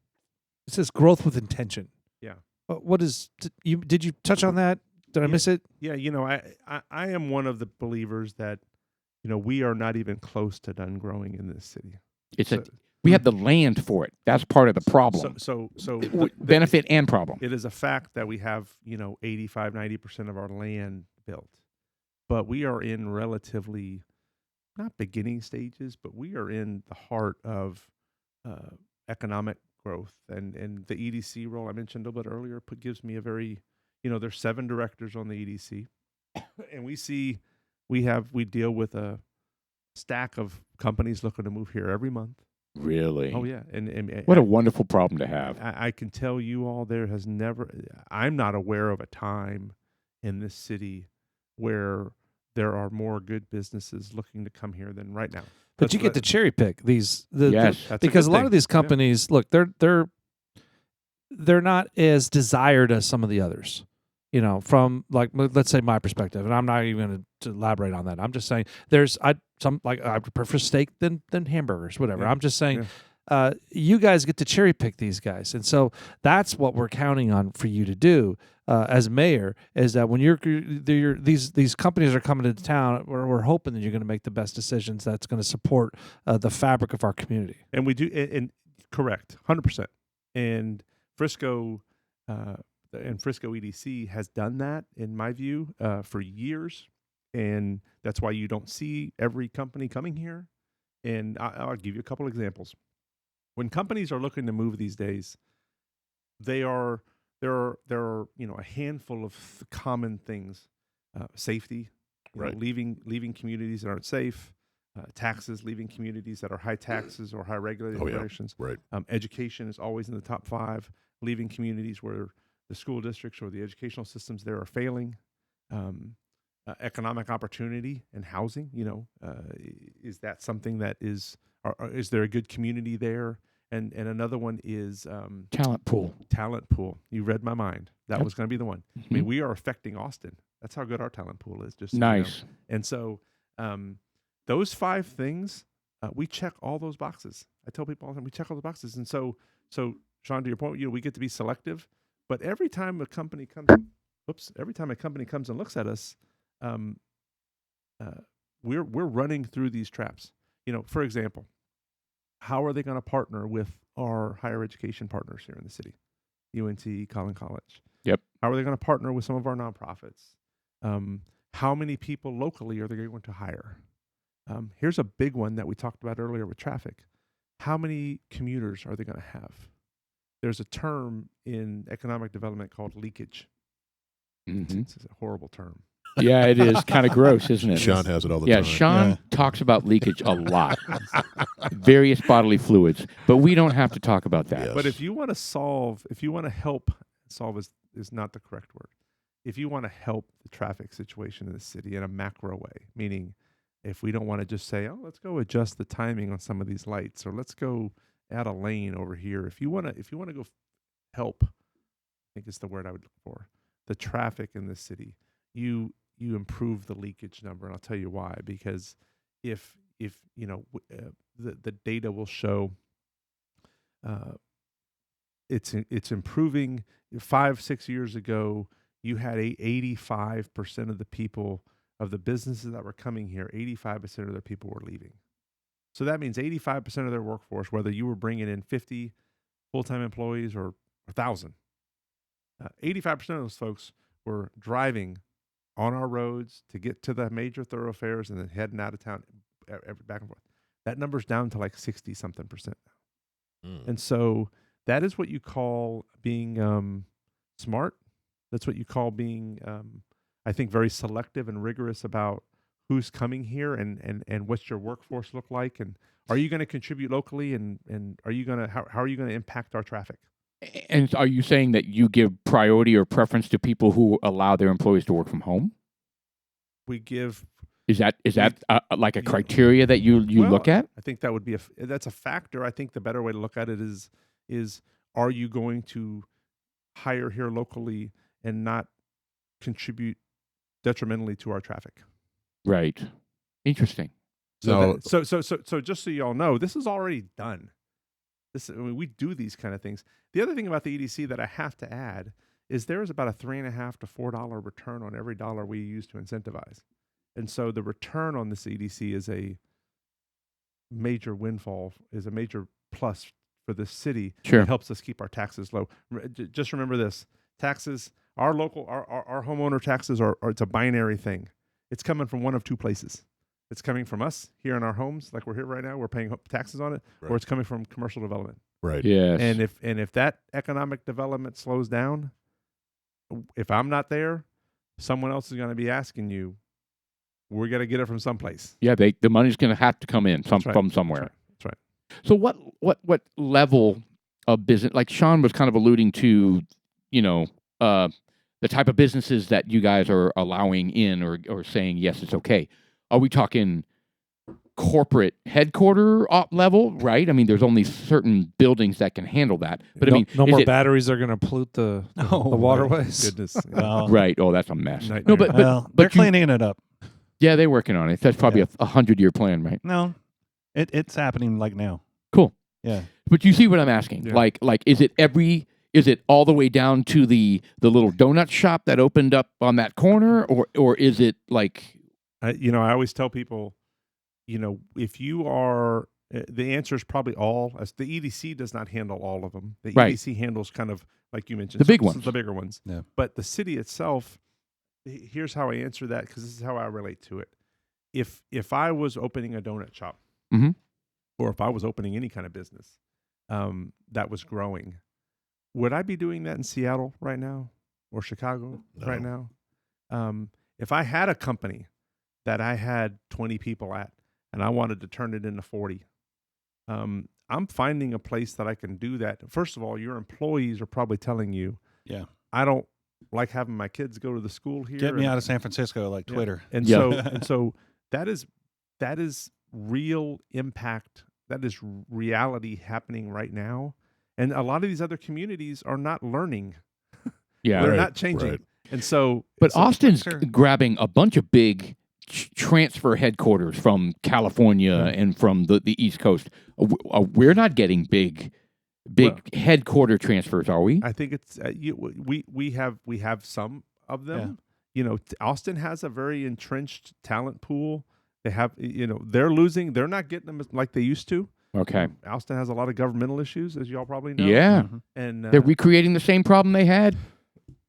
says growth with intention. Yeah. What is did you touch on that? Did I miss it? Yeah, I am one of the believers that we are not even close to done growing in this city. We have the land for it. That's part of the problem. So benefit and problem. It is a fact that we have 85-90% of our land built, but we are in relatively not beginning stages, but we are in the heart of economic growth, and the EDC role I mentioned a little bit earlier gives me a very there's 7 directors on the EDC, and we deal with a stack of companies looking to move here every month. Really? Oh yeah, and what a wonderful problem to have. I can tell you all, I'm not aware of a time in this city where there are more good businesses looking to come here than right now. But you get to cherry pick these, Yes. because a lot of these companies, look, they're not as desired as some of the others. From like, let's say my perspective, and I'm not even going to elaborate on that. I'm just saying I prefer steak than hamburgers, whatever. Yeah. I'm just saying, you guys get to cherry pick these guys, and so that's what we're counting on for you to do as mayor. Is that when these companies are coming into town, we're hoping that you're going to make the best decisions that's going to support the fabric of our community. And we do, and correct, 100%. And Frisco. And Frisco EDC has done that, in my view, for years, and that's why you don't see every company coming here. And I'll give you a couple examples. When companies are looking to move these days, there are a handful of common things: safety, Right. leaving communities that aren't safe, taxes, leaving communities that are high taxes or high regulated operations. Right. Education is always in the top 5. Leaving communities where the school districts or the educational systems there are failing. Economic opportunity and housing, is that something that is there a good community there? And another one is Talent pool. Talent pool. You read my mind. That Yep. was going to be the one. Mm-hmm. I mean, we are affecting Austin. That's how good our talent pool is. Just Nice. And so those 5 things, we check all those boxes. I tell people all the time, we check all the boxes. And so Sean, to your point, we get to be selective. But every time a company comes and looks at us, we're running through these traps. For example, how are they going to partner with our higher education partners here in the city, UNT, Collin College? Yep. How are they going to partner with some of our nonprofits? How many people locally are they going to hire? Here's a big one that we talked about earlier with traffic. How many commuters are they going to have? There's a term in economic development called leakage. Mm-hmm. It's a horrible term. Yeah, it is kind of gross, isn't it? Sean has it all the Yeah, time. Sean talks about leakage a lot. Various bodily fluids, but we don't have to talk about that. Yes. But if you want to help, solve is not the correct word. if you want to help the traffic situation in the city in a macro way, meaning if we don't want to just say, oh, let's go adjust the timing on some of these lights, or let's go add a lane over here. If you want to go help, I think it's the word I would look for, the traffic in the city, you improve the leakage number, and I'll tell you why. Because if the data will show it's improving. 5-6 years ago, you had 85% of the people of the businesses that were coming here, 85% of their people were leaving. So that means 85% of their workforce, whether you were bringing in 50 full-time employees or 1,000, 85% of those folks were driving on our roads to get to the major thoroughfares and then heading out of town back and forth. That number's down to like 60-something%. And so that is what you call being smart. That's what you call being, I think, very selective and rigorous about who's coming here and what's your workforce look like, and are you going to contribute locally, and are you going to how are you going to impact our traffic? And are you saying that you give priority or preference to people who allow their employees to work from home? We give. Is that like a criteria that you look at? I think that would be that's a factor. I think the better way to look at it is are you going to hire here locally and not contribute detrimentally to our traffic? Right. Interesting. So just so you all know, this is already done. We do these kind of things. The other thing about the EDC that I have to add is there is about a $3.50 to $4 return on every dollar we use to incentivize. And so the return on this EDC is a major windfall, is a major plus for the city. Sure. It helps us keep our taxes low. Just remember this. Taxes, our homeowner taxes it's a binary thing. It's coming from one of two places. It's coming from us here in our homes, like we're here right now. We're paying taxes on it, Right. or it's coming from commercial development. Right. Yes. And if that economic development slows down, if I'm not there, someone else is going to be asking you. We're going to get it from someplace. Yeah, the money's going to have to come in That's right. from somewhere. That's right. So what level of business? Like Sean was kind of alluding to, the type of businesses that you guys are allowing in or saying yes, it's okay. Are we talking corporate headquarter level? Right. I mean, there's only certain buildings that can handle that. But no more batteries are going to pollute the waterways. Goodness. Well, Right. Oh, that's a mess. Nightmare. No, but they're cleaning it up. Yeah, they're working on it. That's probably a 100-year plan, right? No, it's happening like now. Cool. Yeah. But you see what I'm asking? Yeah. Like, is it all the way down to the little donut shop that opened up on that corner, or is it like? I always tell people, if you are, the answer is probably all. As the EDC does not handle all of them. The Right. EDC handles kind of like you mentioned, The big ones. the bigger ones. Yeah. But the city itself, here's how I answer that, because this is how I relate to it. If I was opening a donut shop, Mhm. or if I was opening any kind of business that was growing, would I be doing that in Seattle right now or Chicago right now? If I had a company that I had 20 people at and I wanted to turn it into 40, I'm finding a place that I can do that. First of all, your employees are probably telling you, Yeah. I don't like having my kids go to the school here. Get me out of San Francisco, like Yeah. Twitter. And Yeah. so that is real impact. That is reality happening right now. And a lot of these other communities are not learning. Yeah. They're Right, not changing. right. And so, But Austin's sure. grabbing a bunch of big transfer headquarters from California and from the East Coast. We're not getting big headquarter transfers, are we? I think it's we have some of them. Austin has a very entrenched talent pool. They have they're losing. They're not getting them like they used to. Okay. Austin has a lot of governmental issues, as y'all probably know. Yeah. Mhm. And They're recreating the same problem they had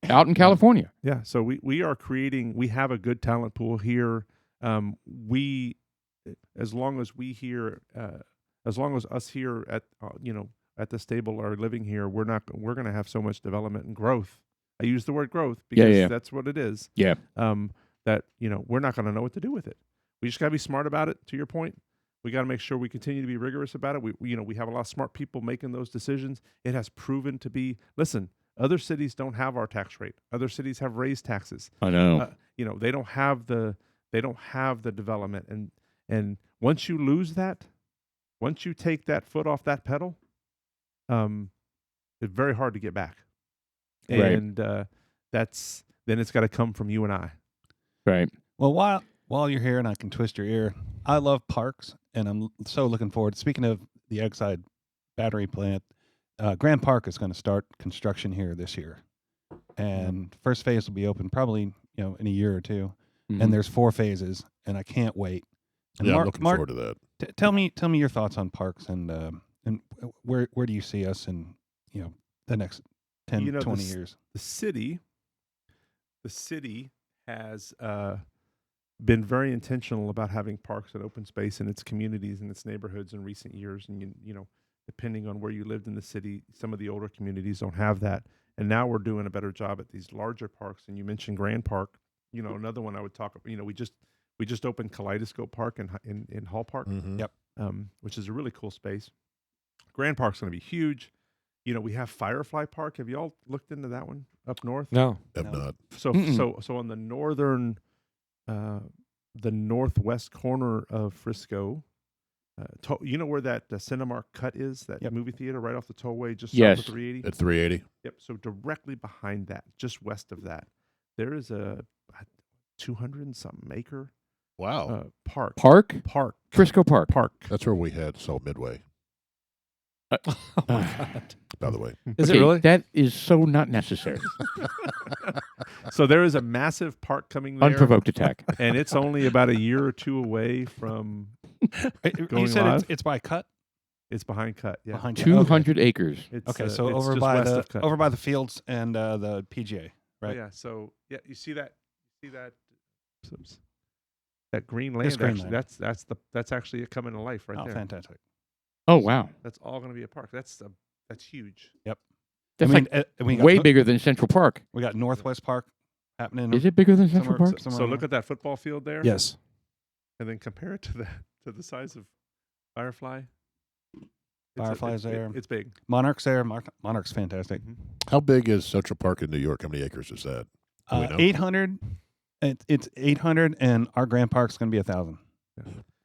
out in California. yeah, so we are creating. We have a good talent pool here. As long as us here at the stable are living here, we're going to have so much development and growth. I use the word growth because that's what it is. Yeah. That we're not going to know what to do with it. We just got to be smart about it. To your point, we got to make sure we continue to be rigorous about it. We have a lot of smart people making those decisions. It has proven to be. Listen, Other cities don't have our tax rate. Other cities have raised taxes. I know. They don't have the development, and once you lose that, once you take that foot off that pedal, it's very hard to get back. Right. And then it's got to come from you and I. Right. Well, while you're here and I can twist your ear, I love parks, and I'm so looking forward. Speaking of the Exide battery plant, Grand Park is going to start construction here this year, and first phase will be open probably in a year or two. Mhm. And there's 4 phases, and I can't wait. And Yeah, I'm Mark, looking Mark, forward to that. tell me your thoughts on parks, and where do you see us in the next 10, 20 years? The city has been very intentional about having parks and open space in its communities and its neighborhoods in recent years. And depending on where you lived in the city, some of the older communities don't have that. And now we're doing a better job at these larger parks. And you mentioned Grand Park. Another one I would talk about. We just opened Kaleidoscope Park in Hall Park. Mhm. Yep. Which is a really cool space. Grand Park's going to be huge. We have Firefly Park. Have you all looked into that one up north? No. Have No. not. So on the northwest corner of Frisco, where that Cinemark Cut is, that Yep. movie theater right off the tollway, just Yes. south of 380. At 380. Yep. So directly behind that, just west of that, there is a 200 and something acre Wow. park. Park? Frisco Park. That's where we had Midway, Oh my God. by the way. Is Okay, it really? That is so not necessary. So there is a massive park coming there, Unprovoked attack. and it's only about a year or two away from. You Going said live? it's by Cut. It's behind Cut. Yeah. Behind Cut. 200 acres. It's, Okay, so it's over just by west the of Cut. over by the fields and the PGA, Oh, right? yeah. So you see that that green land. This green actually, land. that's actually it coming to life right Oh, there. fantastic! Oh, wow. That's all going to be a park. That's huge. That's we got way bigger than Central Park. We got Northwest Park happening. Is it bigger than Central somewhere- Park? somewhere So in look there? at that football field there, Yes. and then compare it to the size of Firefly. Firefly's there. It's big. Monarch's there. Monarch's fantastic. How big is Central Park in New York? How many acres is that? Do we know? 800. It's 800, and our Grand Park's going to be 1,000.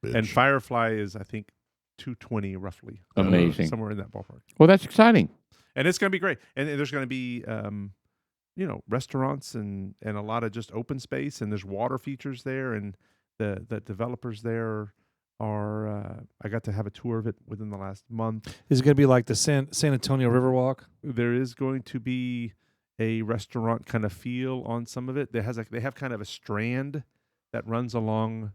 Bitch. And Firefly is, I think, 220 roughly. Amazing. Somewhere in that ballpark. Well, that's exciting. And it's going to be great. And there's going to be, restaurants and a lot of just open space. And there's water features there. And the developers there are, I got to have a tour of it within the last month. Is it going to be like the San Antonio Riverwalk? There is going to be a restaurant kind of feel on some of it. They have kind of a strand that runs along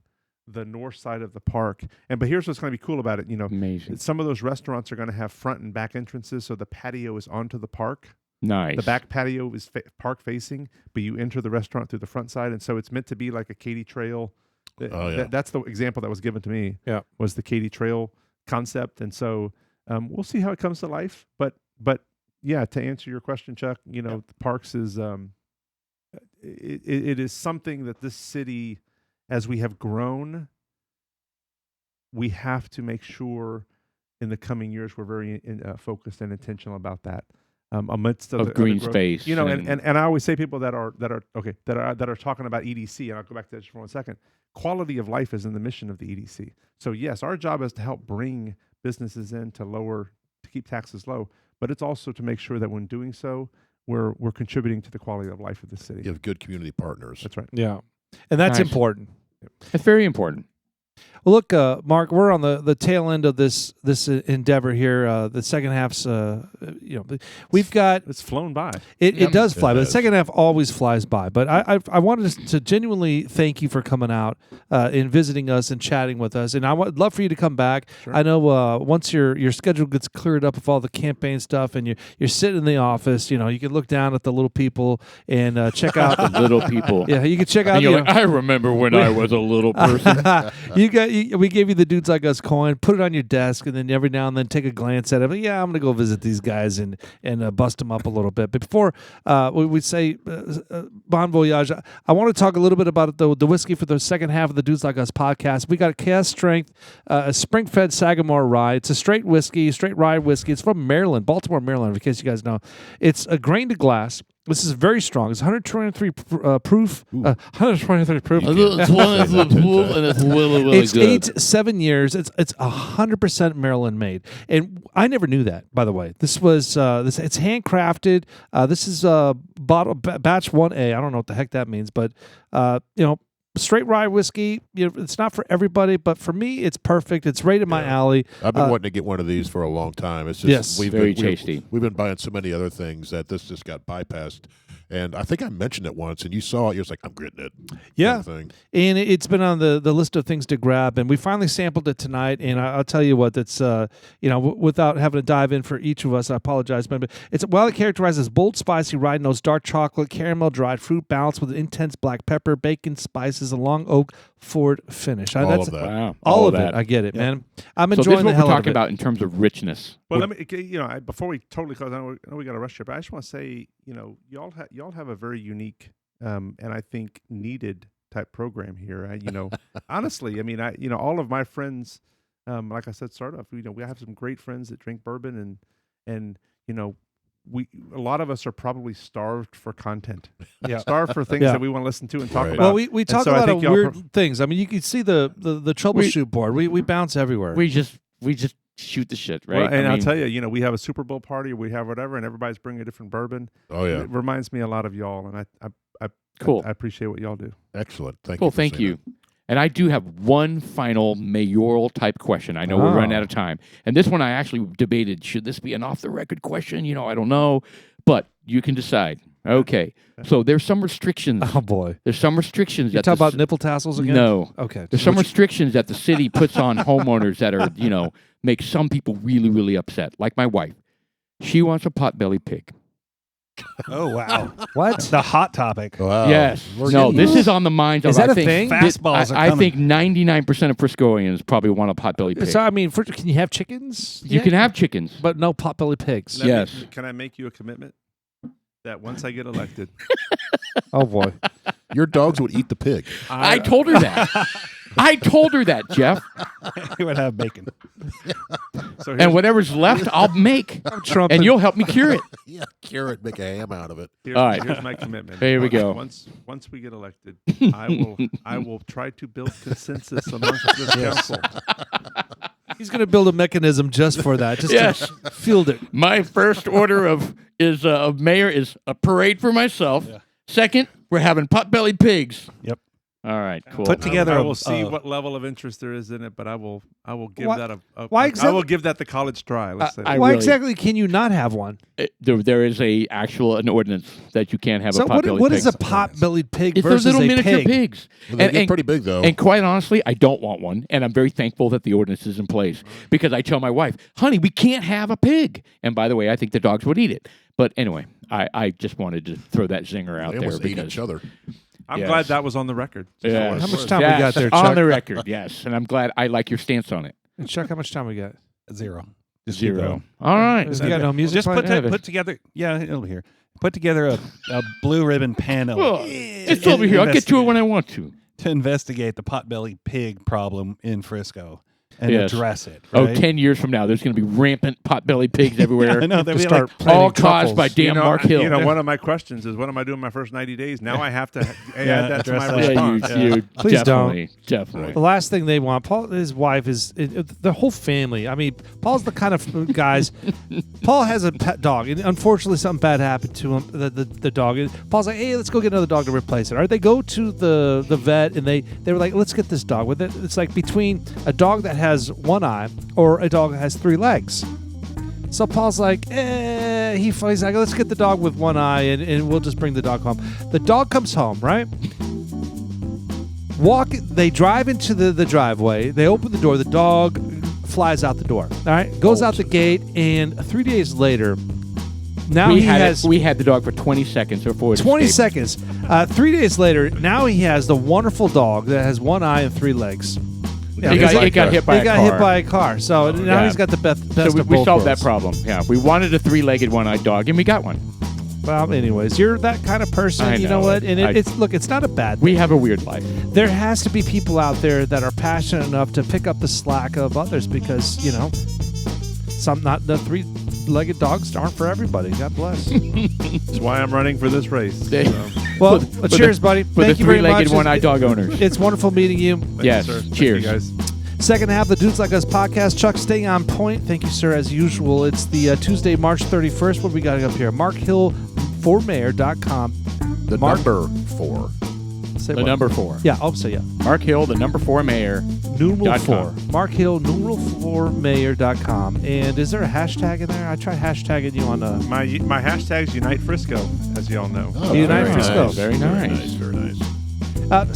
the north side of the park. But here's what's going to be cool about it. Amazing. Some of those restaurants are going to have front and back entrances, so the patio is onto the park. Nice. The back patio is park facing, but you enter the restaurant through the front side, and so it's meant to be like a Katy Trail. Oh, yeah. That's the example that was given to me. Yeah. Was the Katy Trail concept, and so we'll see how it comes to life. But yeah, to answer your question, Chuck, the parks is it is something that this city, as we have grown, we have to make sure in the coming years we're very focused and intentional about that. Amidst Of the green growth. space. And I always say people that are talking about EDC, and I'll go back to that just for 1 second. Quality of life is in the mission of the EDC. So yes, our job is to help bring businesses in to keep taxes low, but it's also to make sure that when doing so, we're contributing to the quality of life of the city. You have good community partners. That's right. Yeah. And that's Nice. important. That's very important. Well, look, Mark, we're on the tail end of this endeavor here. The second half's, we've got It's flown by. it does It fly, but the does. second half always flies by. But I wanted to genuinely thank you for coming out and visiting us and chatting with us. And I would love for you to come back. Sure. I know once your schedule gets cleared up with all the campaign stuff, and you're sitting in the office, you can look down at the little people and check out. The little people. Yeah, you can check out. And you're like, I remember when I was a little person. we gave you the Dudes Like Us coin, put it on your desk, and then every now and then take a glance at it. But yeah, I'm gonna go visit these guys and bust them up a little bit. But before we say bon voyage, I want to talk a little bit about the whiskey for the second half of the Dudes Like Us podcast. We got a Chaos Strength, a spring-fed Sagamore rye. It's a straight rye whiskey. It's from Maryland, Baltimore, Maryland. In case you guys know, it's a grain to glass. This is very strong. It's 123 proof. 123 proof. It's really It's good. aged 7 years. It's 100% Maryland made, and I never knew that. By the way, this was it's handcrafted. This is bottle batch 1A. I don't know what the heck that means, but straight rye whiskey. It's not for everybody, but for me, it's perfect. It's right in my alley. I've been wanting to get one of these for a long time. It's just Yes. Very tasty. We've been buying so many other things that this just got bypassed. And I think I mentioned it once, and you saw it. You're just like, I'm getting it. Yeah. kind of thing. And it's been on the list of things to grab, and we finally sampled it tonight. And I'll tell you what, that's without having to dive in for each of us, I apologize, but it's well characterized as bold, spicy, rye notes, dark chocolate, caramel, dried fruit, balanced with intense black pepper, bacon, spices, a long oak forward finish. All That's of that. Wow. all of that. it. I get it, man. I'm So this enjoying is the what hell we're out talking of it. about in terms of richness. Well, let me, before we totally close, I know we got to rush here, but I just want to say, y'all have a very unique, and I think needed type program here. Honestly, I mean, all of my friends, like I said, start off, we have some great friends that drink bourbon, and a lot of us are probably starved for content, starved for things that we want to listen to and talk Right. about. Well, we talk so I a lot think of y'all weird things. I mean, you can see the troubleshoot board. We bounce everywhere. We just shoot the shit, right? Well, and I I'll mean, tell you, we have a Super Bowl party, we have whatever, and everybody's bringing a different bourbon. Oh, yeah. It reminds me a lot of y'all, and Cool. I appreciate what y'all do. Excellent. Thank Cool, you. for thank saying you. And I do have one final mayoral type question. I know we're running out of time. And this one I actually debated, should this be an off the record question? I don't know. But you can decide. Okay. So there's some restrictions. Oh boy, There's some restrictions. you that talk the about nipple tassels again? No. Okay. There's some restrictions that the city puts on homeowners that are, make some people really, really upset. Like my wife. She wants a potbelly pig. Oh, wow. What? The hot topic. that. Wow. Yes. We're No, getting- this is on the minds of, Is that I a think, thing? Fastballs are I coming. think 99% of Friscoians probably want a potbelly pig. So I mean, can you have chickens? You can have chickens. but no potbelly pigs. Yes. Can I make you a commitment that once I get elected, Oh boy. Your dogs would eat the pig. I told her that. I told her that, Jeff. He would have bacon. So And whatever's left, I'll make. Trump And you'll help me cure it. Yeah, cure it, make a ham out of it. All right. here's my commitment. There we go. Once we get elected, I will try to build consensus amongst this council. He's going to build a mechanism just for that, just Yes. to field it. My first order of mayor is a parade for myself. Yeah. Second, we're having potbelly pigs. Yep. All right, cool. Put together I a- will see uh, what level of interest there is in it, but I will give Why- that why I exactly- will give that the college try. Let's say. I Why really- exactly can you not have one? There is an ordinance that you can't have So a potbelly what pig. is a pot-bellied pig It's those versus little a miniature pig? pigs. Well, they And- get and- pretty big, though. And quite honestly, I don't want one, and I'm very thankful that the ordinance is in place because I tell my wife, honey, we can't have a pig. And by the way, I think the dogs would eat it. But anyway, I just wanted to throw that zinger out they there almost ate because each other. I'm Yes. glad that was on the record. Yes. How much time we got Yes, there, on Chuck? the record, yes, and I'm glad I like your stance on it. And Chuck, how much time we got? 0. Just keep 0. going. All right. We got no music. Just playing? put together. Yeah, it'll be here. Put together a blue ribbon panel. Well, it's over here. I'll get to it when I want to. To investigate the potbelly pig problem in Frisco and Yes. address it. Oh, Right? 10 years from now, there's going to be rampant potbelly pigs everywhere. I know. They'll To be start like, planting all caused by truffles. damn Mark Hill. One of my questions is, what am I doing my first 90 days? Now I have to add Yeah, that to address my that. response. you Please definitely, definitely. The last thing they want, Paul, his wife is the whole family. I mean, Paul's the kind of guys. Paul has a pet dog, and unfortunately, something bad happened to him. The dog. And Paul's like, "Hey, let's go get another dog to replace it." All right, they go to the vet, and they were like, "Let's get this dog." With it, it's like between a dog that has one eye or a dog that has 3 legs. So Paul's like, he's like, let's get the dog with one eye, and we'll just bring the dog home. The dog comes home, right? They drive into the driveway. They open the door. The dog flies out the door. All right, goes out the gate, and 3 days later, now we he has had the dog for 20 seconds before it 20 escaped. seconds. 3 days later, now he has the wonderful dog that has one eye and 3 legs. Yeah, It got hit by He a got car. hit by a car. So now Yeah. he's got the best So of we both solved that worlds. problem. Yeah, we wanted a 3-legged one-eyed dog, and we got one. Well, anyways, you're that kind of person. I You know know what? it. And it's not a bad thing. We have a weird life. There has to be people out there that are passionate enough to pick up the slack of others because, not the 3-legged dogs aren't for everybody. God bless. That's why I'm running for this race. They- So, Well, For cheers, buddy. For Thank the you very much. 3-legged one-eyed dog owners. It's wonderful meeting you. thank Yes, you, sir. Thank cheers. you guys. Second half of the Dudes Like Us podcast. Chuck, stay on point. Thank you, sir, as usual. It's the Tuesday, March 31st. What do we got up here? MarkHill4Mayor.com. The Mark- number 4. Say The what? number 4. Yeah, I'll say yeah. Mark Hill, the number 4 mayor. Numeral .com. 4. Mark Hill, numeral4mayor.com. And is there a hashtag in there? I tried hashtagging you on My hashtag's Unite Frisco, as you all know. Oh, Unite very Frisco. nice. Very nice. Very nice.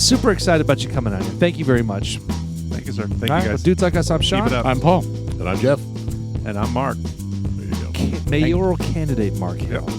super excited about you coming on here. Thank you very much. Thank you, sir. Thank All you right, well, guys. Dudes Like Us, I'm Sean. Keep it up. I'm Paul. And I'm Jeff. And I'm Mark. There you go. Mayoral candidate Mark Hill. Yep.